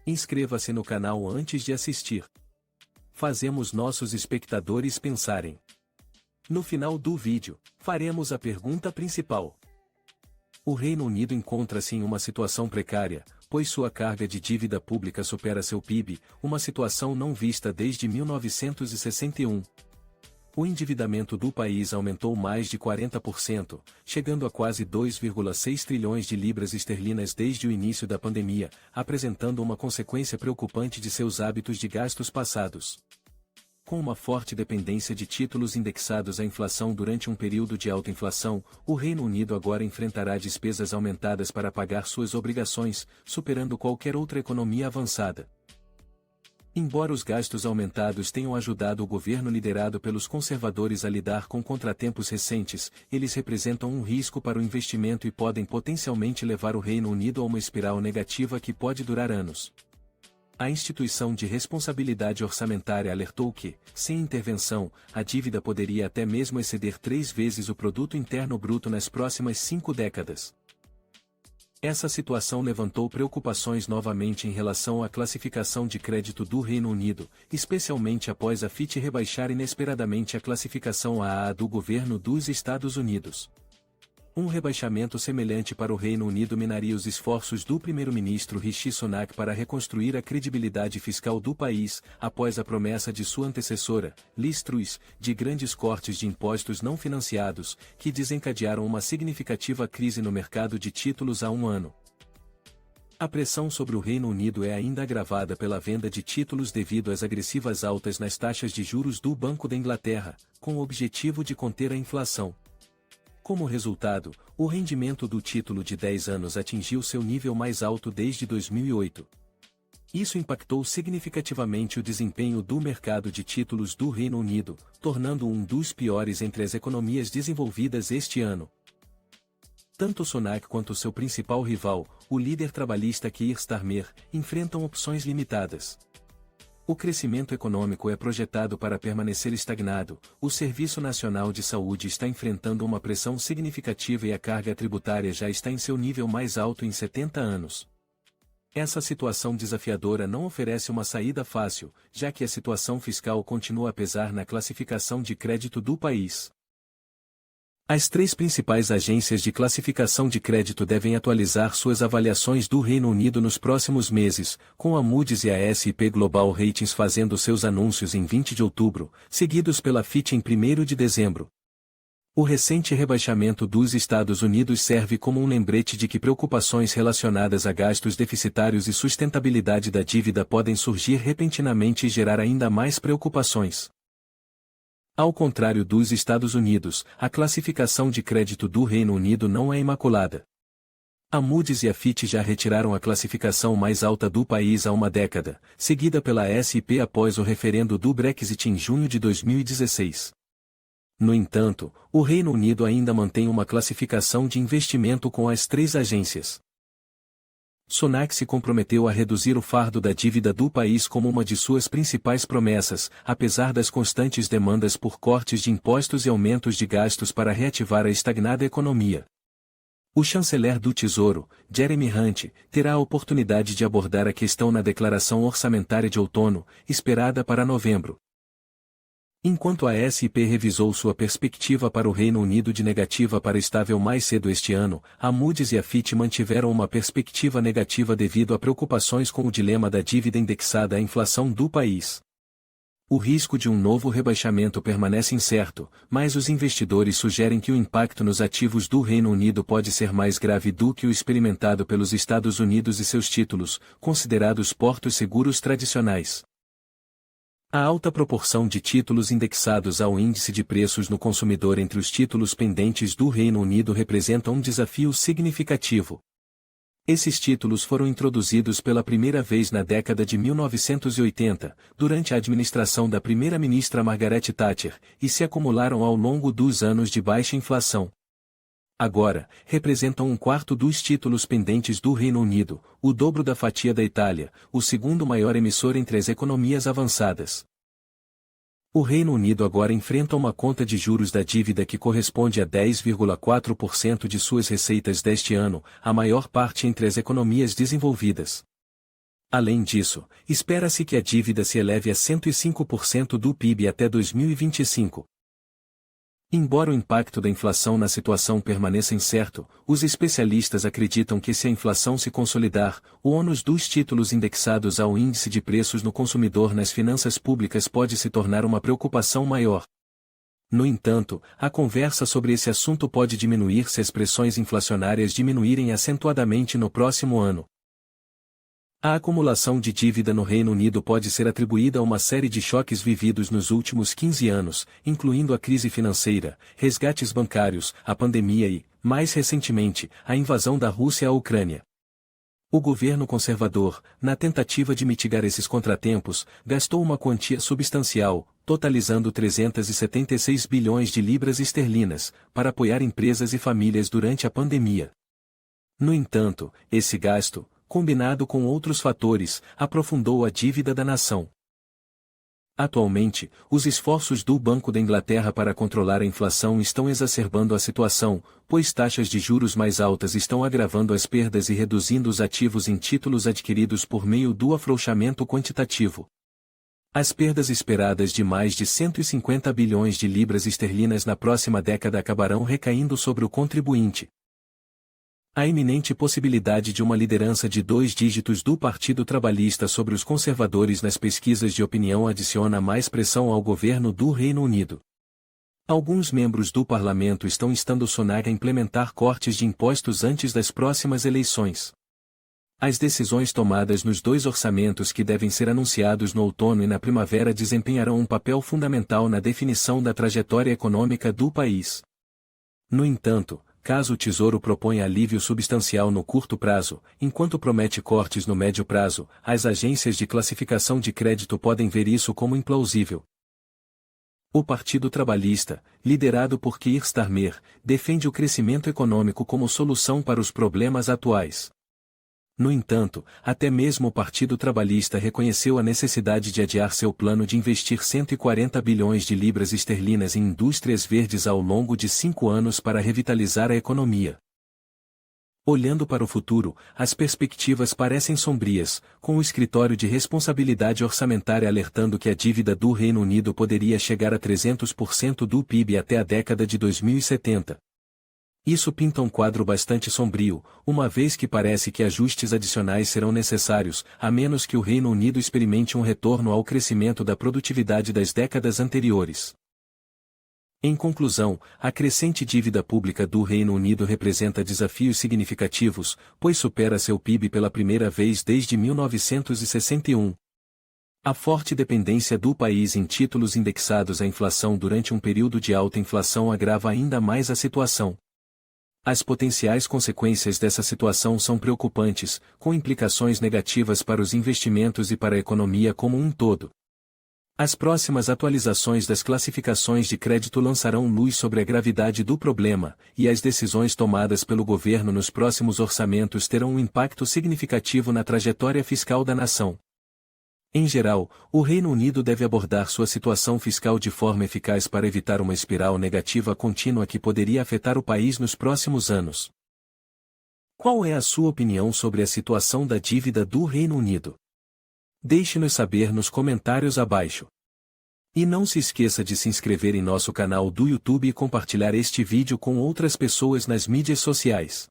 Inscreva-se no canal antes de assistir. Fazemos nossos espectadores pensarem. No final do vídeo, faremos a pergunta principal. O Reino Unido encontra-se em uma situação precária, pois sua carga de dívida pública supera seu PIB, uma situação não vista desde 1961. O endividamento do país aumentou mais de 40%, chegando a quase 2,6 trilhões de libras esterlinas desde o início da pandemia, apresentando uma consequência preocupante de seus hábitos de gastos passados. Com uma forte dependência de títulos indexados à inflação durante um período de alta inflação, o Reino Unido agora enfrentará despesas aumentadas para pagar suas obrigações, superando qualquer outra economia avançada. Embora os gastos aumentados tenham ajudado o governo liderado pelos conservadores a lidar com contratempos recentes, eles representam um risco para o investimento e podem potencialmente levar o Reino Unido a uma espiral negativa que pode durar anos. A Instituição de Responsabilidade Orçamentária alertou que, sem intervenção, a dívida poderia até mesmo exceder 3 vezes o produto interno bruto nas próximas 5 décadas. Essa situação levantou preocupações novamente em relação à classificação de crédito do Reino Unido, especialmente após a Fitch rebaixar inesperadamente a classificação AA do governo dos Estados Unidos. Um rebaixamento semelhante para o Reino Unido minaria os esforços do primeiro-ministro Rishi Sunak para reconstruir a credibilidade fiscal do país, após a promessa de sua antecessora, Liz Truss, de grandes cortes de impostos não financiados, que desencadearam uma significativa crise no mercado de títulos há um ano. A pressão sobre o Reino Unido é ainda agravada pela venda de títulos devido às agressivas altas nas taxas de juros do Banco da Inglaterra, com o objetivo de conter a inflação. Como resultado, o rendimento do título de 10 anos atingiu seu nível mais alto desde 2008. Isso impactou significativamente o desempenho do mercado de títulos do Reino Unido, tornando-o um dos piores entre as economias desenvolvidas este ano. Tanto Sunak quanto seu principal rival, o líder trabalhista Keir Starmer, enfrentam opções limitadas. O crescimento econômico é projetado para permanecer estagnado, o Serviço Nacional de Saúde está enfrentando uma pressão significativa e a carga tributária já está em seu nível mais alto em 70 anos. Essa situação desafiadora não oferece uma saída fácil, já que a situação fiscal continua a pesar na classificação de crédito do país. As 3 principais agências de classificação de crédito devem atualizar suas avaliações do Reino Unido nos próximos meses, com a Moody's e a S&P Global Ratings fazendo seus anúncios em 20 de outubro, seguidos pela Fitch em 1º de dezembro. O recente rebaixamento dos Estados Unidos serve como um lembrete de que preocupações relacionadas a gastos deficitários e sustentabilidade da dívida podem surgir repentinamente e gerar ainda mais preocupações. Ao contrário dos Estados Unidos, a classificação de crédito do Reino Unido não é imaculada. A Moody's e a Fitch já retiraram a classificação mais alta do país há uma década, seguida pela S&P após o referendo do Brexit em junho de 2016. No entanto, o Reino Unido ainda mantém uma classificação de investimento com as 3 agências. Sunak se comprometeu a reduzir o fardo da dívida do país como uma de suas principais promessas, apesar das constantes demandas por cortes de impostos e aumentos de gastos para reativar a estagnada economia. O chanceler do Tesouro, Jeremy Hunt, terá a oportunidade de abordar a questão na declaração orçamentária de outono, esperada para novembro. Enquanto a S&P revisou sua perspectiva para o Reino Unido de negativa para estável mais cedo este ano, a Moody's e a Fitch mantiveram uma perspectiva negativa devido a preocupações com o dilema da dívida indexada à inflação do país. O risco de um novo rebaixamento permanece incerto, mas os investidores sugerem que o impacto nos ativos do Reino Unido pode ser mais grave do que o experimentado pelos Estados Unidos e seus títulos, considerados portos seguros tradicionais. A alta proporção de títulos indexados ao índice de preços no consumidor entre os títulos pendentes do Reino Unido representa um desafio significativo. Esses títulos foram introduzidos pela primeira vez na década de 1980, durante a administração da primeira-ministra Margaret Thatcher, e se acumularam ao longo dos anos de baixa inflação. Agora, representam 1/4 dos títulos pendentes do Reino Unido, o dobro da fatia da Itália, o segundo maior emissor entre as economias avançadas. O Reino Unido agora enfrenta uma conta de juros da dívida que corresponde a 10,4% de suas receitas deste ano, a maior parte entre as economias desenvolvidas. Além disso, espera-se que a dívida se eleve a 105% do PIB até 2025. Embora o impacto da inflação na situação permaneça incerto, os especialistas acreditam que se a inflação se consolidar, o ônus dos títulos indexados ao índice de preços no consumidor nas finanças públicas pode se tornar uma preocupação maior. No entanto, a conversa sobre esse assunto pode diminuir se as pressões inflacionárias diminuírem acentuadamente no próximo ano. A acumulação de dívida no Reino Unido pode ser atribuída a uma série de choques vividos nos últimos 15 anos, incluindo a crise financeira, resgates bancários, a pandemia e, mais recentemente, a invasão da Rússia à Ucrânia. O governo conservador, na tentativa de mitigar esses contratempos, gastou uma quantia substancial, totalizando 376 bilhões de libras esterlinas, para apoiar empresas e famílias durante a pandemia. No entanto, esse gasto, combinado com outros fatores, aprofundou a dívida da nação. Atualmente, os esforços do Banco da Inglaterra para controlar a inflação estão exacerbando a situação, pois taxas de juros mais altas estão agravando as perdas e reduzindo os ativos em títulos adquiridos por meio do afrouxamento quantitativo. As perdas esperadas de mais de 150 bilhões de libras esterlinas na próxima década acabarão recaindo sobre o contribuinte. A iminente possibilidade de uma liderança de 2 dígitos do Partido Trabalhista sobre os conservadores nas pesquisas de opinião adiciona mais pressão ao governo do Reino Unido. Alguns membros do parlamento estão instando Sunak a implementar cortes de impostos antes das próximas eleições. As decisões tomadas nos 2 orçamentos que devem ser anunciados no outono e na primavera desempenharão um papel fundamental na definição da trajetória econômica do país. No entanto, caso o Tesouro proponha alívio substancial no curto prazo, enquanto promete cortes no médio prazo, as agências de classificação de crédito podem ver isso como implausível. O Partido Trabalhista, liderado por Keir Starmer, defende o crescimento econômico como solução para os problemas atuais. No entanto, até mesmo o Partido Trabalhista reconheceu a necessidade de adiar seu plano de investir 140 bilhões de libras esterlinas em indústrias verdes ao longo de 5 anos para revitalizar a economia. Olhando para o futuro, as perspectivas parecem sombrias, com o Escritório de Responsabilidade Orçamentária alertando que a dívida do Reino Unido poderia chegar a 300% do PIB até a década de 2070. Isso pinta um quadro bastante sombrio, uma vez que parece que ajustes adicionais serão necessários, a menos que o Reino Unido experimente um retorno ao crescimento da produtividade das décadas anteriores. Em conclusão, a crescente dívida pública do Reino Unido representa desafios significativos, pois supera seu PIB pela primeira vez desde 1961. A forte dependência do país em títulos indexados à inflação durante um período de alta inflação agrava ainda mais a situação. As potenciais consequências dessa situação são preocupantes, com implicações negativas para os investimentos e para a economia como um todo. As próximas atualizações das classificações de crédito lançarão luz sobre a gravidade do problema, e as decisões tomadas pelo governo nos próximos orçamentos terão um impacto significativo na trajetória fiscal da nação. Em geral, o Reino Unido deve abordar sua situação fiscal de forma eficaz para evitar uma espiral negativa contínua que poderia afetar o país nos próximos anos. Qual é a sua opinião sobre a situação da dívida do Reino Unido? Deixe-nos saber nos comentários abaixo. E não se esqueça de se inscrever em nosso canal do YouTube e compartilhar este vídeo com outras pessoas nas mídias sociais.